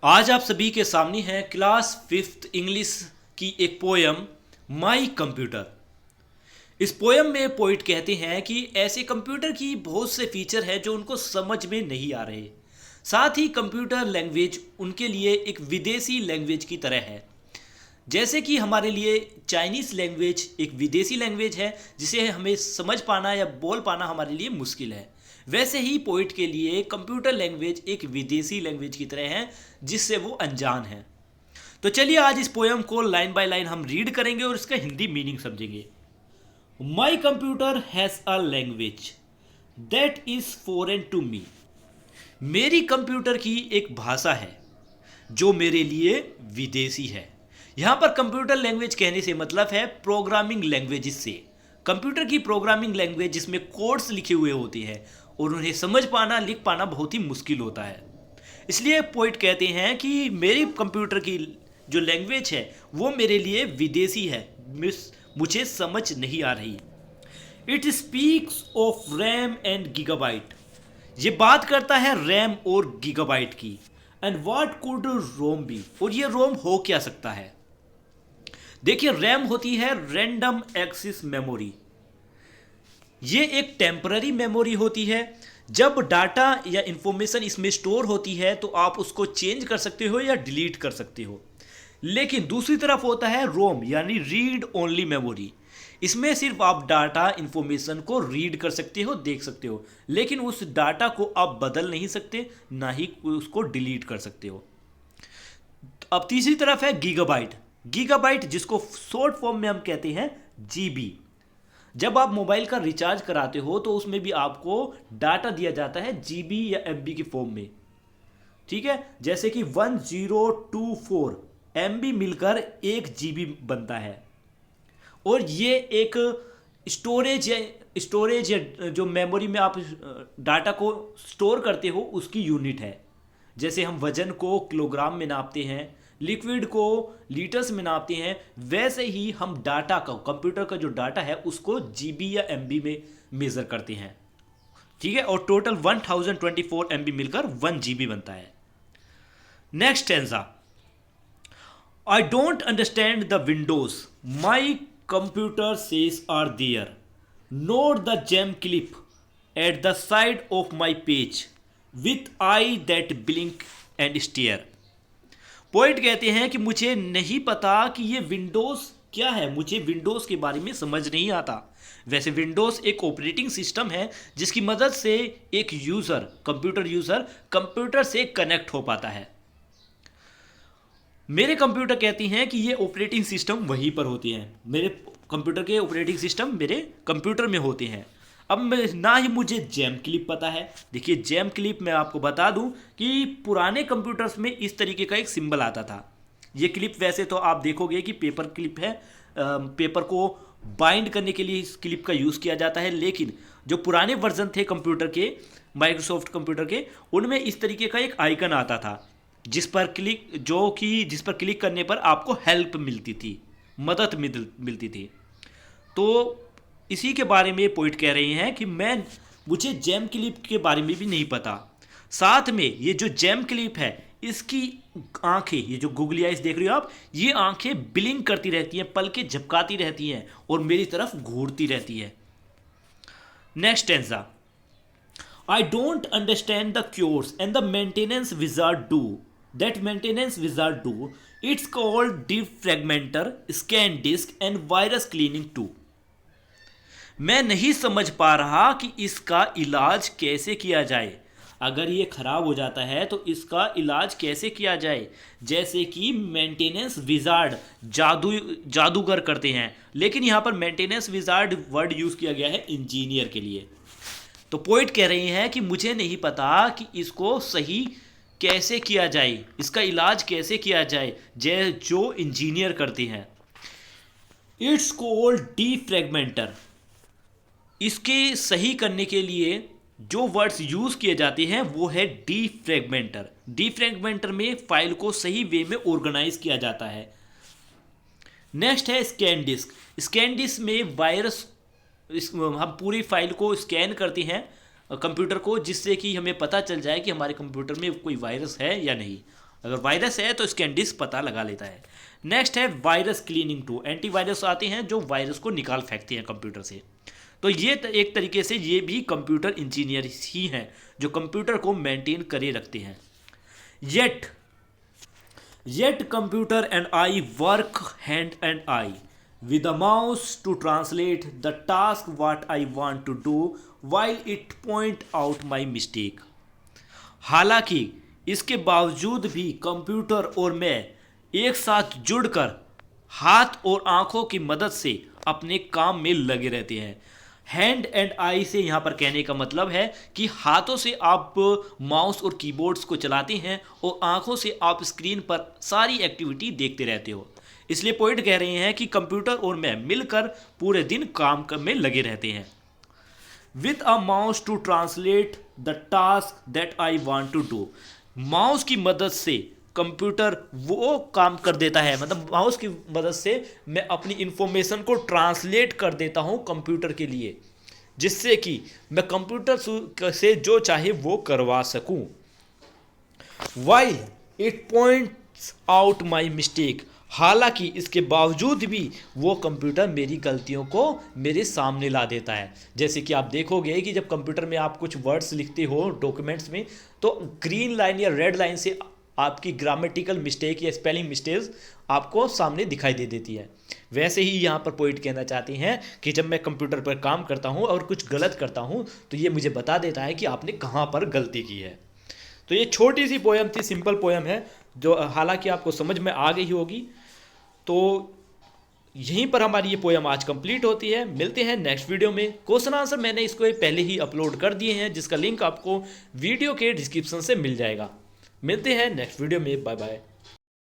आज आप सभी के सामने है क्लास फिफ्थ इंग्लिश की एक पोयम माई कंप्यूटर। इस पोयम में पोइट कहते हैं कि ऐसे कंप्यूटर की बहुत से फीचर है जो उनको समझ में नहीं आ रहे। साथ ही कंप्यूटर लैंग्वेज उनके लिए एक विदेशी लैंग्वेज की तरह है। जैसे कि हमारे लिए चाइनीज़ लैंग्वेज एक विदेशी लैंग्वेज है जिसे हमें समझ पाना या बोल पाना हमारे लिए मुश्किल है, वैसे ही पोइट के लिए कंप्यूटर लैंग्वेज एक विदेशी लैंग्वेज की तरह है जिससे वो अनजान है। तो चलिए आज इस पोयम को लाइन बाय लाइन हम रीड करेंगे और इसका हिंदी मीनिंग समझेंगे। My computer has a language that is foreign to me. मेरी कंप्यूटर की एक भाषा है जो मेरे लिए विदेशी है। यहाँ पर कंप्यूटर लैंग्वेज कहने से मतलब है प्रोग्रामिंग लैंग्वेज से। कंप्यूटर की प्रोग्रामिंग लैंग्वेज जिसमें कोड्स लिखे हुए होते हैं और उन्हें समझ पाना लिख पाना बहुत ही मुश्किल होता है। इसलिए पोइट कहते हैं कि मेरी कंप्यूटर की जो लैंग्वेज है वो मेरे लिए विदेशी है, मुझे समझ नहीं आ रही। It speaks of RAM and gigabyte. ये बात करता है रैम और गीगाबाइट की। And what could ROM be, और ये रोम हो क्या सकता है। देखिए रैम होती है रैंडम एक्सेस मेमोरी। ये एक टेम्पररी मेमोरी होती है। जब डाटा या इंफॉर्मेशन इसमें स्टोर होती है तो आप उसको चेंज कर सकते हो या डिलीट कर सकते हो। लेकिन दूसरी तरफ होता है रोम यानी रीड ओनली मेमोरी। इसमें सिर्फ आप डाटा इंफॉर्मेशन को रीड कर सकते हो, देख सकते हो, लेकिन उस डाटा को आप बदल नहीं सकते, ना ही उसको डिलीट कर सकते हो। अब तीसरी तरफ है गीगाबाइट। गीगाबाइट जिसको शॉर्ट फॉर्म में हम कहते हैं जीबी। जब आप मोबाइल का रिचार्ज कराते हो तो उसमें भी आपको डाटा दिया जाता है जीबी या एमबी की फॉर्म में, ठीक है। जैसे कि 1024 एमबी मिलकर 1 जीबी बनता है और ये एक स्टोरेज या जो मेमोरी में आप डाटा को स्टोर करते हो उसकी यूनिट है। जैसे हम वजन को किलोग्राम में नापते हैं, लिक्विड को लीटर्स में नापते हैं, वैसे ही हम डाटा का, कंप्यूटर का जो डाटा है उसको जीबी या एमबी में मेजर करते हैं, ठीक है। और टोटल 1024 एमबी मिलकर 1 जीबी बनता है। Next stanza. I don't understand the windows my computer says are there, not the gem clip at the side of my page with eye that blink and stare. Point कहते हैं कि मुझे नहीं पता कि ये विंडोज़ क्या है, मुझे विंडोज़ के बारे में समझ नहीं आता। वैसे विंडोज़ एक ऑपरेटिंग सिस्टम है जिसकी मदद से एक यूज़र, कंप्यूटर यूज़र कंप्यूटर से कनेक्ट हो पाता है। मेरे कंप्यूटर कहती हैं कि ये ऑपरेटिंग सिस्टम वहीं पर होती हैं, मेरे कंप्यूटर के ऑपरेटिंग सिस्टम मेरे कंप्यूटर में होते हैं। अब ना ही मुझे जेम क्लिप पता है। देखिए जेम क्लिप मैं आपको बता दूं कि पुराने कंप्यूटर्स में इस तरीके का एक सिंबल आता था। ये क्लिप वैसे तो आप देखोगे कि पेपर क्लिप है, पेपर को बाइंड करने के लिए इस क्लिप का यूज़ किया जाता है, लेकिन जो पुराने वर्जन थे कंप्यूटर के, माइक्रोसॉफ्ट कंप्यूटर के, उनमें इस तरीके का एक आइकन आता था जिस पर क्लिक करने पर आपको हेल्प मिलती थी, मदद मिलती थी। तो इसी के बारे में पोइट कह रही हैं कि मुझे जेम क्लिप के बारे में भी नहीं पता। साथ में ये जो जेम क्लिप है इसकी आंखें, ये जो गुगली आइज देख रही हो आप, ये आंखें ब्लिंक करती रहती हैं, पलकें झपकाती रहती हैं और मेरी तरफ घूरती रहती है। Next stanza. I don't understand the cures and the maintenance wizard do that maintenance wizard do, it's called defragmenter, scan disk and virus cleaning too. मैं नहीं समझ पा रहा कि इसका इलाज कैसे किया जाए। अगर ये ख़राब हो जाता है तो इसका इलाज कैसे किया जाए। जैसे कि मेंटेनेंस विजार्ड जादूगर करते हैं, लेकिन यहाँ पर मेंटेनेंस विजार्ड वर्ड यूज़ किया गया है इंजीनियर के लिए। तो पोइट कह रही हैं कि मुझे नहीं पता कि इसको सही कैसे किया जाए, इसका इलाज कैसे किया जाए जो इंजीनियर करते हैं। It's called डिफ्रैगमेंटर। इसके सही करने के लिए जो वर्ड्स यूज़ किए जाते हैं वो है डिफ्रैगमेंटर। डिफ्रैगमेंटर में फाइल को सही वे में ऑर्गेनाइज किया जाता है। नेक्स्ट है स्कैन डिस्क। स्कैन डिस्क में वायरस, हम पूरी फाइल को स्कैन करते हैं कंप्यूटर को, जिससे कि हमें पता चल जाए कि हमारे कंप्यूटर में कोई वायरस है या नहीं। अगर वायरस है तो स्कैन डिस्क पता लगा लेता है। नेक्स्ट है वायरस क्लीनिंग टूल। एंटीवायरस आते हैं जो वायरस को निकाल फेंकते हैं कंप्यूटर से। तो ये एक तरीके से ये भी कंप्यूटर इंजीनियर ही हैं जो कंप्यूटर को मेंटेन करे रखते हैं। Yet computer and I work hand and eye with a mouse to translate the task what I want to do while it point out my mistake। हालांकि इसके बावजूद भी कंप्यूटर और मैं एक साथ जुड़कर हाथ और आंखों की मदद से अपने काम में लगे रहते हैं। हैंड एंड आई से यहाँ पर कहने का मतलब है कि हाथों से आप माउस और कीबोर्ड्स को चलाते हैं और आंखों से आप स्क्रीन पर सारी एक्टिविटी देखते रहते हो। इसलिए पोइट कह रहे हैं कि कंप्यूटर और मैं मिलकर पूरे दिन काम में लगे रहते हैं। With a mouse to translate the task that I want to do. Mouse की मदद से कंप्यूटर वो काम कर देता है, मतलब माउस की मदद से मैं अपनी इंफॉर्मेशन को ट्रांसलेट कर देता हूं कंप्यूटर के लिए, जिससे कि मैं कंप्यूटर से जो चाहे वो करवा सकूं। While it points out my mistake. हालांकि इसके बावजूद भी वो कंप्यूटर मेरी गलतियों को मेरे सामने ला देता है। जैसे कि आप देखोगे कि जब कंप्यूटर में आप कुछ वर्ड्स लिखते हो डॉक्यूमेंट्स में, तो ग्रीन लाइन या रेड लाइन से आपकी ग्रामेटिकल मिस्टेक या स्पेलिंग मिस्टेक्स आपको सामने दिखाई दे देती है। वैसे ही यहाँ पर पॉइंट कहना चाहते हैं कि जब मैं कंप्यूटर पर काम करता हूँ और कुछ गलत करता हूँ तो ये मुझे बता देता है कि आपने कहाँ पर गलती की है। तो ये छोटी सी पोयम थी, सिंपल पोयम है जो हालांकि आपको समझ में आ गई होगी। तो यहीं पर हमारी ये पोयम आज कंप्लीट होती है। मिलते हैं नेक्स्ट वीडियो में। क्वेश्चन आंसर मैंने इसको पहले ही अपलोड कर दिए हैं, जिसका लिंक आपको वीडियो के डिस्क्रिप्शन से मिल जाएगा। मिलते हैं नेक्स्ट वीडियो में। Bye bye.